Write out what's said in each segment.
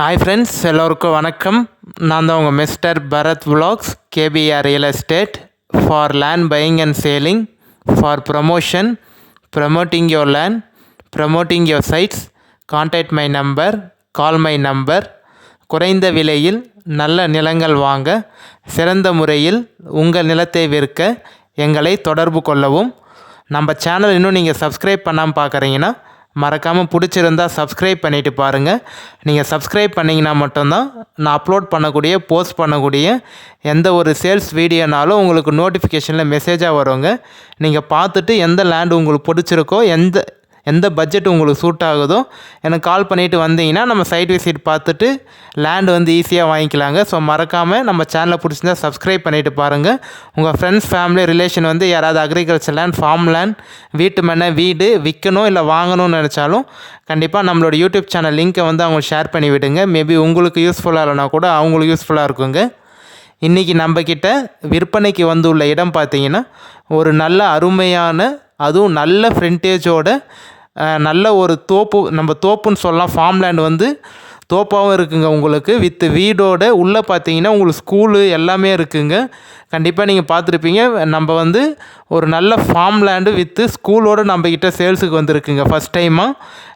Hi friends, எல்லோருக்கும் வணக்கம். நான் தான் உங்கள் mister Bharath vlogs, KPR real estate for land buying and selling, for promotion, promoting your land, promoting your sites. Contact my number, call my number. குறைந்த விலையில் நல்ல நிலங்கள் வாங்க, சிறந்த முறையில் உங்கள் நிலத்தை விற்க எங்களை தொடர்பு கொள்ளவும். நம்ம சேனல் இன்னும் நீங்கள் சப்ஸ்கிரைப் பண்ணாமல் பார்க்குறீங்கன்னா மறக்காமல் பிடிச்சிருந்தா சப்ஸ்கிரைப் பண்ணிவிட்டு பாருங்கள். நீங்கள் சப்ஸ்கிரைப் பண்ணிங்கன்னா மட்டும்தான் நான் அப்லோட் பண்ணக்கூடிய போஸ்ட் பண்ணக்கூடிய எந்த ஒரு சேல்ஸ் வீடியோனாலும் உங்களுக்கு நோட்டிஃபிகேஷனில் மெசேஜாக வருங்க. நீங்கள் பார்த்துட்டு எந்த லேண்டு உங்களுக்கு பிடிச்சிருக்கோ, எந்த பட்ஜெட் உங்களுக்கு சூட் ஆகுதோ எனக்கு கால் பண்ணிவிட்டு வந்தீங்கன்னா நம்ம சைட் விசிட் பார்த்துட்டு லேண்டு வந்து ஈஸியாக வாங்கிக்கலாங்க. ஸோ மறக்காமல் நம்ம சேனலை பிடிச்சிருந்தா சப்ஸ்கிரைப் பண்ணிவிட்டு பாருங்கள். உங்கள் ஃப்ரெண்ட்ஸ், ஃபேமிலி, ரிலேஷன் வந்து யாராவது அக்ரிகல்ச்சர் லேண்ட், ஃபார்ம் லேண்ட், வீட்டு மனை, வீடு விற்கணும் இல்லை வாங்கணும்னு நினச்சாலும் கண்டிப்பாக நம்மளோட யூடியூப் சேனல் லிங்க்கை வந்து அவங்களுக்கு ஷேர் பண்ணி விடுங்க. மேபி உங்களுக்கு யூஸ்ஃபுல்லாக இல்லைனா கூட அவங்களுக்கு யூஸ்ஃபுல்லாக இருக்குங்க. இன்றைக்கி நம்மக்கிட்ட விற்பனைக்கு வந்துள்ள இடம் பார்த்திங்கன்னா ஒரு நல்ல அருமையான, அதுவும் நல்ல ஃப்ரண்டேஜோட நல்ல ஒரு தோப்பு, நம்ம தோப்புன்னு சொல்லலாம். ஃபார்ம் லேண்ட் வந்து தோப்பாகவும் இருக்குங்க உங்களுக்கு, வித் வீடோட உள்ளே பார்த்தீங்கன்னா உங்களுக்கு ஸ்கூலு எல்லாமே இருக்குங்க. கண்டிப்பாக நீங்கள் பார்த்துருப்பீங்க. நம்ம வந்து ஒரு நல்ல ஃபார்ம் லேண்டு வித்து ஸ்கூலோடு நம்மக்கிட்ட சேல்ஸுக்கு வந்துருக்குங்க ஃபஸ்ட் டைமாக.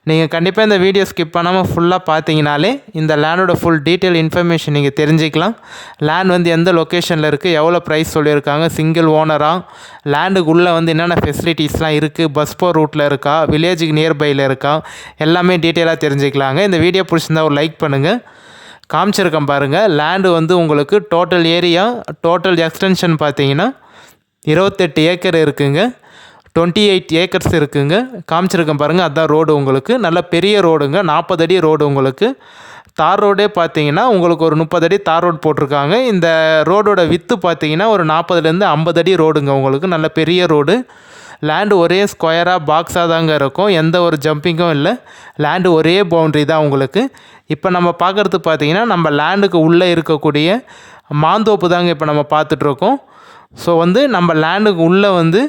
நீங்கள் கண்டிப்பாக இந்த வீடியோ ஸ்கிப் பண்ணாமல் ஃபுல்லாக பார்த்தீங்கனாலே இந்த லேண்டோட ஃபுல் டீட்டெயில் இன்ஃபர்மேஷன் நீங்கள் தெரிஞ்சிக்கலாம். லேண்ட் வந்து எந்த லொக்கேஷனில் இருக்குது, எவ்வளோ ப்ரைஸ் சொல்லியிருக்காங்க, சிங்கிள் ஓனராக, லேண்டுக்குள்ளே வந்து என்னென்ன ஃபெசிலிட்டிஸ்லாம் இருக்குது, பஸ் போர் ரூட்டில் இருக்கா, வில்லேஜுக்கு நியர்பையில் இருக்கா, எல்லாமே டீட்டெயிலாக தெரிஞ்சுக்கலாங்க. இந்த வீடியோ பிடிச்சிருந்தா ஒரு லைக் பண்ணுங்கள். காமிச்சிருக்கேன் பாருங்கள். லேண்டு வந்து உங்களுக்கு டோட்டல் ஏரியா, டோட்டல் எக்ஸ்டென்ஷன் பார்த்தீங்கன்னா 28 ஏக்கர் இருக்குங்க. 28 ஏக்கர்ஸ் இருக்குங்க. காமிச்சிருக்கேன் பாருங்கள். அதுதான் ரோடு உங்களுக்கு, நல்ல பெரிய ரோடுங்க. 40 அடி ரோடு உங்களுக்கு. தார் ரோடே பார்த்தீங்கன்னா உங்களுக்கு ஒரு 30 அடி தார் ரோடு போட்டிருக்காங்க. இந்த ரோடோட வித்து பார்த்தீங்கன்னா ஒரு 40லேருந்து 50 அடி ரோடுங்க உங்களுக்கு, நல்ல பெரிய ரோடு. லேண்டு ஒரே ஸ்கொயராக பாக்ஸாக தாங்க இருக்கும், எந்த ஒரு ஜம்பிங்கும் இல்லை. லேண்டு ஒரே பவுண்ட்ரி தான் உங்களுக்கு. இப்போ நம்ம பார்க்குறது பார்த்தீங்கன்னா நம்ம லேண்டுக்கு உள்ளே இருக்கக்கூடிய மாந்தோப்பு தாங்க இப்போ நம்ம பார்த்துட்ருக்கோம். ஸோ வந்து நம்ம லேண்டுக்கு உள்ளே வந்து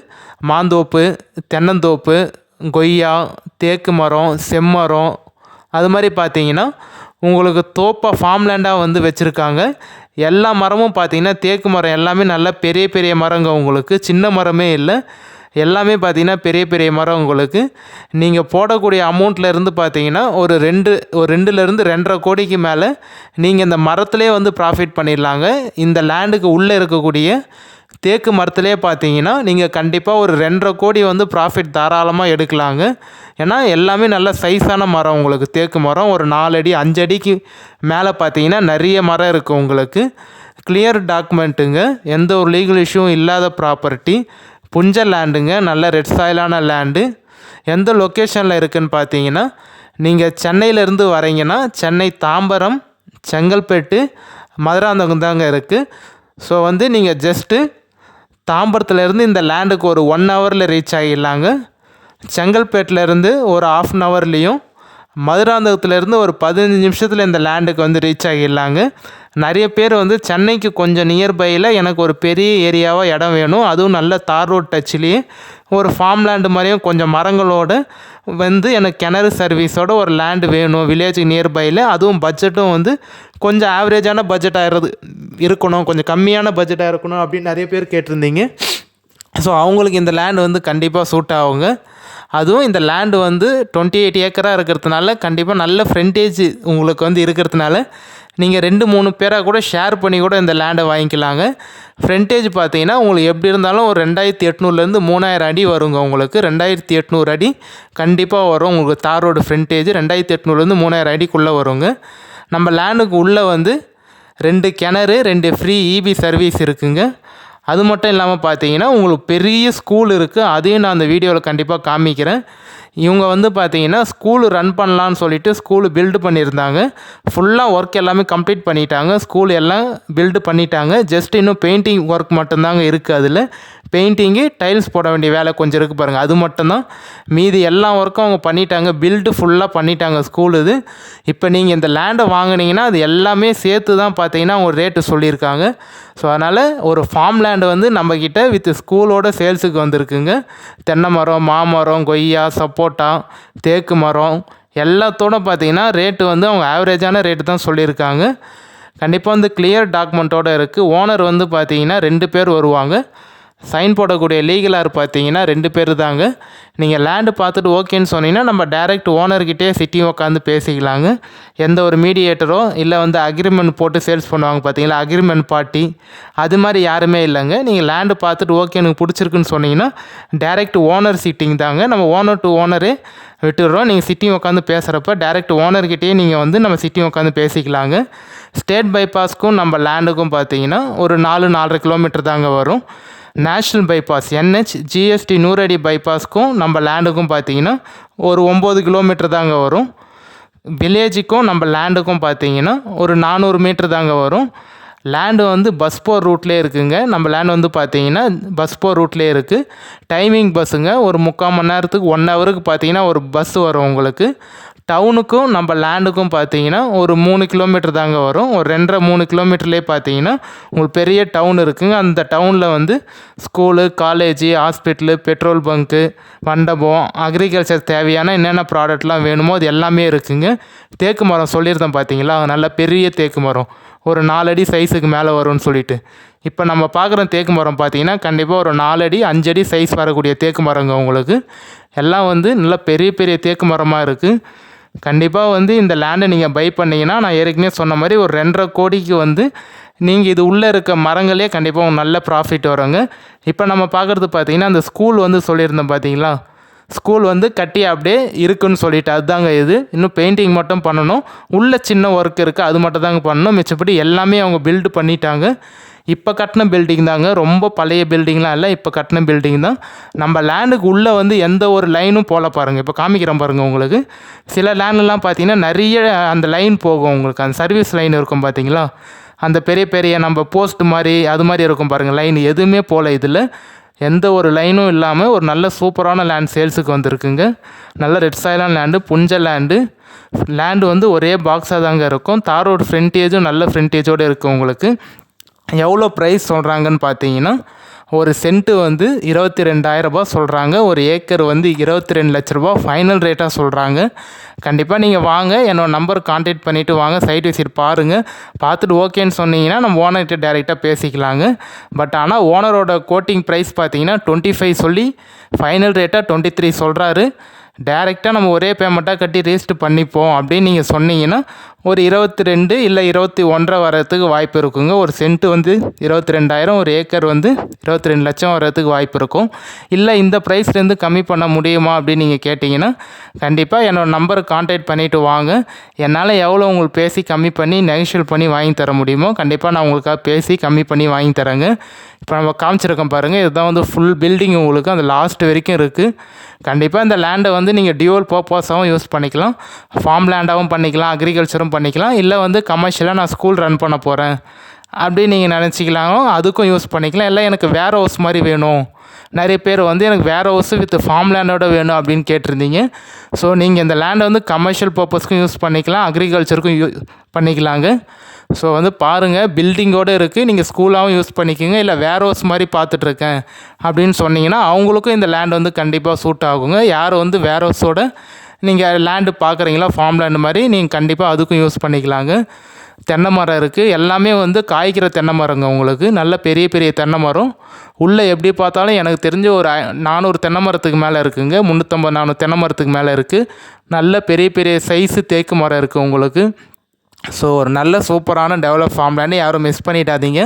மாந்தோப்பு, தென்னந்தோப்பு, கொய்யா, தேக்கு மரம், செம்மரம், அது மாதிரி பார்த்தீங்கன்னா உங்களுக்கு தோப்பாக ஃபார்ம் லேண்டாக வந்து வச்சுருக்காங்க. எல்லா மரமும் பார்த்தீங்கன்னா தேக்கு மரம் எல்லாமே நல்ல பெரிய பெரிய மரங்க உங்களுக்கு, சின்ன மரமே இல்லை. எல்லாமே பார்த்தீங்கன்னா பெரிய பெரிய மரம் உங்களுக்கு. நீங்கள் போடக்கூடிய அமௌண்ட்லேருந்து பார்த்தீங்கன்னா ஒரு 2லேருந்து 2.5 கோடிக்கு மேலே நீங்கள் இந்த மரத்துலேயே வந்து ப்ராஃபிட் பண்ணிடலாங்க. இந்த லேண்டுக்கு உள்ளே இருக்கக்கூடிய தேக்கு மரத்துலேயே பார்த்தீங்கன்னா நீங்கள் கண்டிப்பாக ஒரு 2.5 கோடி வந்து ப்ராஃபிட் தாராளமாக எடுக்கலாங்க. ஏன்னா எல்லாமே நல்ல சைஸான மரம் உங்களுக்கு. தேக்கு மரம் ஒரு 4 அடி 5 அடிக்கு மேலே பார்த்தீங்கன்னா நிறைய மரம் இருக்குது உங்களுக்கு. கிளியர் டாக்குமெண்ட்டுங்க, எந்த ஒரு லீகல் இஷ்யூவும் இல்லாத ப்ராப்பர்ட்டி. புஞ்ச லேண்டுங்க, நல்ல ரெட் சாயிலான லேண்டு. எந்த லொக்கேஷனில் இருக்குதுன்னு பார்த்தீங்கன்னா நீங்கள் சென்னையிலேருந்து வரீங்கன்னா சென்னை தாம்பரம், செங்கல்பேட்டு, மதுராந்தகம் தாங்க இருக்குது. ஸோ வந்து நீங்கள் ஜஸ்ட்டு தாம்பரத்துலேருந்து இந்த லேண்டுக்கு ஒரு 1 ஹவரில் ரீச் ஆகிடலாங்க. செங்கல்பேட்டிலேருந்து ஒரு 1/2 ஹவர்லேயும், மதுராந்தகத்துலேருந்து ஒரு 15 நிமிஷத்தில் இந்த லேண்டுக்கு வந்து ரீச் ஆகிடலாங்க. நிறைய பேர் வந்து சென்னைக்கு கொஞ்சம் நியர்பையில் எனக்கு ஒரு பெரிய ஏரியாவாக இடம் வேணும், அதுவும் நல்ல தார் ரோட் டச்சிலேயே ஒரு ஃபார்ம் லேண்டு மாதிரியும் கொஞ்சம் மரங்களோடு வந்து எனக்கு கிணறு சர்வீஸோட ஒரு லேண்டு வேணும் வில்லேஜுக்கு நியர்பையில், அதுவும் பட்ஜெட்டும் வந்து கொஞ்சம் ஆவரேஜான பட்ஜெட்டாக இருக்கணும், கொஞ்சம் கம்மியான பட்ஜெட்டாக இருக்கணும் அப்படின்னு நிறைய பேர் கேட்டிருந்தீங்க. ஸோ அவங்களுக்கு இந்த லேண்டு வந்து கண்டிப்பாக சூட் ஆகுங்க. அதுவும் இந்த லேண்டு வந்து 28 ஏக்கராக இருக்கிறதுனால கண்டிப்பாக நல்ல ஃப்ரண்டேஜ் உங்களுக்கு வந்து இருக்கிறதுனால நீங்கள் 2-3 பேராக கூட ஷேர் பண்ணி கூட இந்த லேண்டை வாங்கிக்கலாங்க. ஃப்ரண்டேஜ் பார்த்தீங்கன்னா உங்களுக்கு எப்படி இருந்தாலும் ஒரு 2800லேருந்து 3000 அடி வருங்க உங்களுக்கு. 2800 அடி கண்டிப்பாக வரும் உங்களுக்கு. தார் ரோடு ஃப்ரண்டேஜ் 2800லேருந்து 3000 அடிக்குள்ளே வருங்க. நம்ம லேண்டுக்கு உள்ளே வந்து 2 கிணறு, 2 ஃப்ரீ இபி சர்வீஸ் இருக்குங்க. அது மட்டும் இல்லாமல் பார்த்தீங்கன்னா உங்களுக்கு பெரிய ஸ்கூல் இருக்குது, அதையும் நான் அந்த வீடியோவில் கண்டிப்பாக காமிக்கிறேன். இவங்க வந்து பார்த்தீங்கன்னா ஸ்கூலு ரன் பண்ணலான்னு சொல்லிட்டு ஸ்கூலு பில்டு பண்ணியிருந்தாங்க. ஃபுல்லாக ஒர்க் எல்லாமே கம்ப்ளீட் பண்ணிட்டாங்க, ஸ்கூல் எல்லாம் பில்டு பண்ணிட்டாங்க. ஜஸ்ட் இன்னும் பெயிண்டிங் ஒர்க் மட்டும்தாங்க இருக்குது. அதில் பெயிண்டிங்கு, டைல்ஸ் போட வேண்டிய வேலை கொஞ்சம் இருக்குது பாருங்கள், அது மட்டும்தான். மீதி எல்லா ஒர்க்கும் அவங்க பண்ணிட்டாங்க, பில்டு ஃபுல்லாக பண்ணிட்டாங்க ஸ்கூல் இது. இப்போ நீங்கள் இந்த லேண்டை வாங்கினீங்கன்னா அது எல்லாமே சேர்த்து தான் பார்த்தீங்கன்னா அவங்க ரேட்டு சொல்லியிருக்காங்க. ஸோ அதனால் ஒரு ஃபார்ம் லேண்டு வந்து நம்மக்கிட்ட வித் ஸ்கூலோட சேல்ஸுக்கு வந்திருக்குங்க. தென்னை மரம், மாமரம், கொய்யா, சப்போட்டா, தேக்கு மரம் எல்லாத்தோட பார்த்தீங்கன்னா ரேட்டு வந்து அவங்க ஆவரேஜான ரேட்டு தான் சொல்லியிருக்காங்க. கண்டிப்பாக வந்து கிளியர் டாக்குமெண்ட்டோடு இருக்குது. ஓனர் வந்து பார்த்தீங்கன்னா 2 பேர் வருவாங்க. சைன் போடக்கூடிய லீகலார் பார்த்தீங்கன்னா 2 பேர் தாங்க. நீங்கள் லேண்டு பார்த்துட்டு ஓகேன்னு சொன்னீங்கன்னா நம்ம டைரெக்ட் ஓனர்கிட்டே சிட்டி உட்காந்து பேசிக்கலாங்க. எந்த ஒரு மீடியேட்டரோ இல்லை வந்து அக்ரிமெண்ட் போட்டு சேல்ஸ் பண்ணுவாங்க பார்த்தீங்களா, அக்ரிமெண்ட் பார்ட்டி, அது மாதிரி யாருமே இல்லைங்க. நீங்கள் லேண்டு பார்த்துட்டு ஓகே எனக்கு பிடிச்சிருக்குன்னு சொன்னீங்கன்னா டைரெக்ட் ஓனர் சிட்டிங் தாங்க. நம்ம ஓனர் டு ஓனரே விட்டுடுறோம். நீங்கள் சிட்டிங் உட்காந்து பேசுகிறப்ப டைரெக்ட் ஓனர்கிட்டயே நீங்கள் வந்து நம்ம சிட்டிங் உட்காந்து பேசிக்கலாங்க. ஸ்டேட் பைபாஸ்க்கும் நம்ம லேண்டுக்கும் பார்த்தீங்கன்னா ஒரு 4-4.5 கிலோமீட்டர் தாங்க வரும். நேஷ்னல் பைபாஸ் NH GST 100 அடி பைபாஸ்க்கும் நம்ம லேண்டுக்கும் பார்த்தீங்கன்னா ஒரு 9 கிலோமீட்டர் தாங்க வரும். வில்லேஜுக்கும் நம்ம லேண்டுக்கும் பார்த்தீங்கன்னா ஒரு 400 மீட்டர் தாங்க வரும். லேண்டு வந்து பஸ் போகிற ரூட்லேயே இருக்குங்க. நம்ம லேண்ட் வந்து பார்த்தீங்கன்னா பஸ் போகிற ரூட்லேயே இருக்குது. டைமிங் பஸ்ஸுங்க ஒரு 3/4 மணி நேரத்துக்கு 1 ஹவருக்கு பார்த்தீங்கன்னா ஒரு பஸ் வரும் உங்களுக்கு. டவுனுக்கும் நம்ம லேண்டுக்கும் பார்த்தீங்கன்னா ஒரு 3 கிலோமீட்டர் தாங்க வரும். ஒரு 2.5-3 கிலோமீட்டர்லேயே பார்த்தீங்கன்னா உங்களுக்கு பெரிய டவுன் இருக்குங்க. அந்த டவுனில் வந்து school, college, hospital, petrol bunk, மண்டபம், அக்ரிகல்ச்சர் தேவையான என்னென்ன ப்ராடக்ட்லாம் வேணுமோ அது எல்லாமே இருக்குங்க. தேக்கு மரம் சொல்லியிருந்தேன் பார்த்தீங்களா, நல்ல பெரிய தேக்கு மரம் ஒரு 4 அடி சைஸுக்கு மேலே வரும்னு சொல்லிட்டு. இப்போ நம்ம பார்க்குற தேக்கு மரம் பார்த்தீங்கன்னா கண்டிப்பாக ஒரு 4 அடி 5 அடி சைஸ் வரக்கூடிய தேக்கு மரங்க உங்களுக்கு. எல்லாம் வந்து நல்லா பெரிய பெரிய தேக்கு மரமாக இருக்குது. கண்டிப்பாக வந்து இந்த லேண்டை நீங்கள் பை பண்ணிங்கன்னா நான் ஏற்கனவே சொன்ன மாதிரி ஒரு 2.5 கோடிக்கு வந்து நீங்கள் இது உள்ளே இருக்க மரங்களே கண்டிப்பாக ஒரு நல்ல ப்ராஃபிட் வருங்க. இப்போ நம்ம பார்க்குறது பார்த்தீங்கன்னா அந்த ஸ்கூல் வந்து சொல்லியிருந்தேன் பார்த்தீங்களா, ஸ்கூல் வந்து கட்டி அப்படியே இருக்குன்னு சொல்லிட்டு அதுதாங்க இது. இன்னும் பெயிண்டிங் மட்டும் பண்ணணும். உள்ள சின்ன ஒர்க் இருக்குது, அது மட்டும் தாங்க பண்ணணும். மிச்சப்படி எல்லாமே அவங்க பில்டு பண்ணிட்டாங்க. இப்போ கட்டின பில்டிங் தாங்க, ரொம்ப பழைய பில்டிங்லாம் இல்லை, இப்போ கட்டின பில்டிங் தான். நம்ம லேண்டுக்கு உள்ளே வந்து எந்த ஒரு லைனும் போல பாருங்கள். இப்போ காமிக்கிறேன் பாருங்கள் உங்களுக்கு. சில லேண்ட்லாம் பார்த்தீங்கன்னா நிறைய அந்த லைன் போகும் உங்களுக்கு. அந்த சர்வீஸ் லைன் இருக்கும் பார்த்தீங்களா, அந்த பெரிய பெரிய நம்ம போஸ்ட் மாதிரி அது மாதிரி இருக்கும் பாருங்கள் லைன். எதுவுமே போல் இதில் எந்த ஒரு லைனும் இல்லாமல் ஒரு நல்ல சூப்பரான லேண்ட் சேல்ஸுக்கு வந்திருக்குங்க. நல்ல ரெட் சாயிலான லேண்டு, புஞ்ச லேண்டு வந்து ஒரே பாக்ஸாக தாங்க இருக்கும். தாரோட ஃப்ரண்டேஜும் நல்ல ஃப்ரண்டேஜோடு இருக்குது உங்களுக்கு. எவ்வளோ ப்ரைஸ் சொல்கிறாங்கன்னு பார்த்தீங்கன்னா ஒரு சென்ட்டு வந்து 22,000 ரூபாய் சொல்கிறாங்க. ஒரு ஏக்கர் வந்து 22 லட்ச ரூபா ஃபைனல் ரேட்டாக சொல்கிறாங்க. கண்டிப்பாக நீங்கள் வாங்க, என்னோடய நம்பர் கான்டாக்ட் பண்ணிவிட்டு வாங்க, சைட் விசிட் பாருங்கள். பார்த்துட்டு ஓகேன்னு சொன்னீங்கன்னா நம்ம ஓனர்கிட்ட டேரெக்டாக பேசிக்கலாங்க. பட் ஆனால் ஓனரோட கோட்டிங் ப்ரைஸ் பார்த்தீங்கன்னா 25 சொல்லி ஃபைனல் ரேட்டாக 23 சொல்கிறாரு. டேரெக்டாக நம்ம ஒரே பேமெண்ட்டாக கட்டி ரெஜிஸ்டர் பண்ணிப்போம் அப்படின்னு நீங்கள் சொன்னீங்கன்னா ஒரு 22 இல்லை 21 வரதுக்கு வாய்ப்பு இருக்குங்க. ஒரு சென்ட்டு வந்து 22,000, ஒரு ஏக்கர் வந்து 22 லட்சம் வரதுக்கு வாய்ப்பு இருக்கும். இல்லை இந்த ப்ரைஸ்லேருந்து கம்மி பண்ண முடியுமா அப்படின்னு நீங்கள் கேட்டிங்கன்னா கண்டிப்பாக என்னோடய நம்பரை கான்டாக்ட் பண்ணிவிட்டு வாங்க. என்னால் எவ்வளோ உங்களுக்கு பேசி கம்மி பண்ணி நெகோஷியேட் பண்ணி வாங்கி தர முடியுமோ கண்டிப்பாக நான் உங்களுக்காக பேசி கம்மி பண்ணி வாங்கி தரேங்க. இப்போ நம்ம காமிச்சிருக்கோம் பாருங்கள், இதுதான் வந்து ஃபுல் பில்டிங் உங்களுக்கு அந்த லாஸ்ட் வரைக்கும் இருக்குது. கண்டிப்பாக இந்த லேண்டை வந்து நீங்கள் டியூவல் பர்பஸாகவும் யூஸ் பண்ணிக்கலாம், ஃபார்ம் லேண்டாகவும் பண்ணிக்கலாம், அக்ரிகல்ச்சரும் பண்ணிக்கலாம். இல்லை வந்து கமர்ஷியலாக நான் ஸ்கூல் ரன் பண்ண போகிறேன் அப்படின்னு நீங்கள் நினச்சிக்கலாமோ அதுக்கும் யூஸ் பண்ணிக்கலாம். இல்லை எனக்கு வேர் ஹவுஸ் மாதிரி வேணும், நிறைய பேர் வந்து எனக்கு வேர் ஹவுஸு வித் ஃபார்ம் லேண்டோட வேணும் அப்படின்னு கேட்டிருந்தீங்க. ஸோ நீங்கள் இந்த லேண்டை வந்து கமர்ஷியல் பர்பஸ்க்கும் யூஸ் பண்ணிக்கலாம், அக்ரிகல்ச்சருக்கும் பண்ணிக்கலாங்க. ஸோ வந்து பாருங்கள், பில்டிங்கோடு இருக்குது, நீங்கள் ஸ்கூலாகவும் யூஸ் பண்ணிக்கோங்க. இல்லை வேர் ஹவுஸ் மாதிரி பார்த்துட்ருக்கேன் அப்படின்னு சொன்னீங்கன்னா அவங்களுக்கும் இந்த லேண்ட் வந்து கண்டிப்பாக சூட் ஆகுங்க. யார் வந்து வேர் ஹவுஸோட நீங்கள் லேண்டு பார்க்குறீங்களா ஃபார்ம் லேண்டு மாதிரி நீங்கள் கண்டிப்பாக அதுக்கும் யூஸ் பண்ணிக்கலாங்க. தென்னை மரம் இருக்குது, எல்லாமே வந்து காய்க்கிற தென்னை மரங்க உங்களுக்கு. நல்ல பெரிய பெரிய தென்னை மரம். உள்ளே எப்படி பார்த்தாலும் எனக்கு தெரிஞ்ச ஒரு 400 தென்னை மரத்துக்கு மேலே இருக்குங்க. 350-400 தென்னை மரத்துக்கு மேலே இருக்குது. நல்ல பெரிய பெரிய சைஸு தேக்கு மரம் இருக்குது உங்களுக்கு. ஸோ ஒரு நல்ல சூப்பரான டெவலப் ஃபார்ம் லேண்டு, யாரும் மிஸ் பண்ணிடாதீங்க.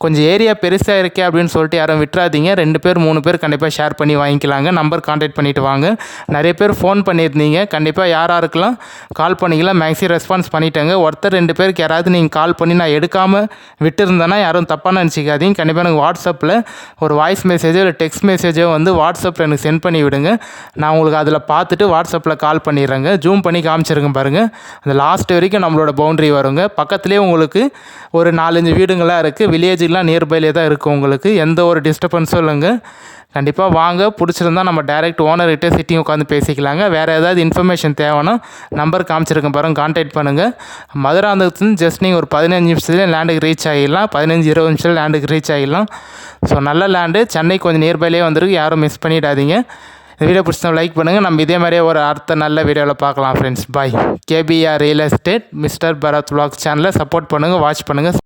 கொஞ்சம் ஏரியா பெருசாக இருக்கே அப்படின்னு சொல்லிட்டு யாரும் விட்டுறாதீங்க. 2 பேர் 3 பேர் கண்டிப்பாக ஷேர் பண்ணி வாங்கிக்கலாங்க. நம்பர் கான்டாக்ட் பண்ணிவிட்டு வாங்க. நிறைய பேர் ஃபோன் பண்ணியிருந்தீங்க, கண்டிப்பாக யாராருக்கெல்லாம் கால் பண்ணிக்கலாம், மேக்ஸிமம் ரெஸ்பான்ஸ் பண்ணிட்டேங்க. ஒருத்தர் 2 பேருக்கு யாராவது நீங்கள் கால் பண்ணி நான் எடுக்காமல் விட்டுருந்தேன்னா யாரும் தப்பாக நினச்சிக்காதீங்க. கண்டிப்பாக எனக்கு வாட்ஸ்அப்பில் ஒரு வாய்ஸ் மெசேஜோ இல்லை டெக்ஸ்ட் மெசேஜோ வந்து வாட்ஸ்அப்பில் எனக்கு சென்ட் பண்ணி விடுங்க. நான் உங்களுக்கு அதில் பார்த்துட்டு வாட்ஸ்அப்பில் கால் பண்ணிடுறேங்க. ஜூம் பண்ணி காமிச்சிருங்க பாருங்கள், அந்த லாஸ்ட் வரைக்கும் நம்மளோட பவுண்டரி வருங்க. பக்கத்துலேயே உங்களுக்கு ஒரு 4-5 வீடுங்களாக இருக்குது. வில்லேஜுக்கெலாம் நியர்பைலே தான் இருக்குது உங்களுக்கு. எந்த ஒரு டிஸ்டர்பன்ஸும் இல்லைங்க. கண்டிப்பாக வாங்க, பிடிச்சிருந்தா நம்ம டைரெக்ட் ஓனர்கிட்ட சிட்டிங் உட்காந்து பேசிக்கலாங்க. வேறு ஏதாவது இன்ஃபர்மேஷன் தேவைன்னா நம்பர் காமிச்சிருக்கேன் பாருங்கள், கான்டாக்ட் பண்ணுங்கள். மதுராந்தகத்துலேருந்து ஜஸ்ட் நீங்கள் ஒரு 15 நிமிஷத்துலேயே லேண்டுக்கு ரீச் ஆகிடலாம். 15-20 நிமிஷத்தில் லேண்டுக்கு ரீச் ஆகிடலாம். ஸோ நல்ல லேண்டு, சென்னை கொஞ்சம் நியர்பைலே வந்துருக்கு, யாரும் மிஸ் பண்ணிடாதீங்க. இந்த வீடியோ பிடிச்சா லைக் பண்ணுங்கள். நம்ம இதே மாதிரியே ஒரு அடுத்த நல்ல வீடியோவில் பார்க்கலாம் friends. Bye. KPR real estate mister Bharath vlogs சேனலை சப்போர்ட் பண்ணுங்கள், வாட்ச் பண்ணுங்கள்.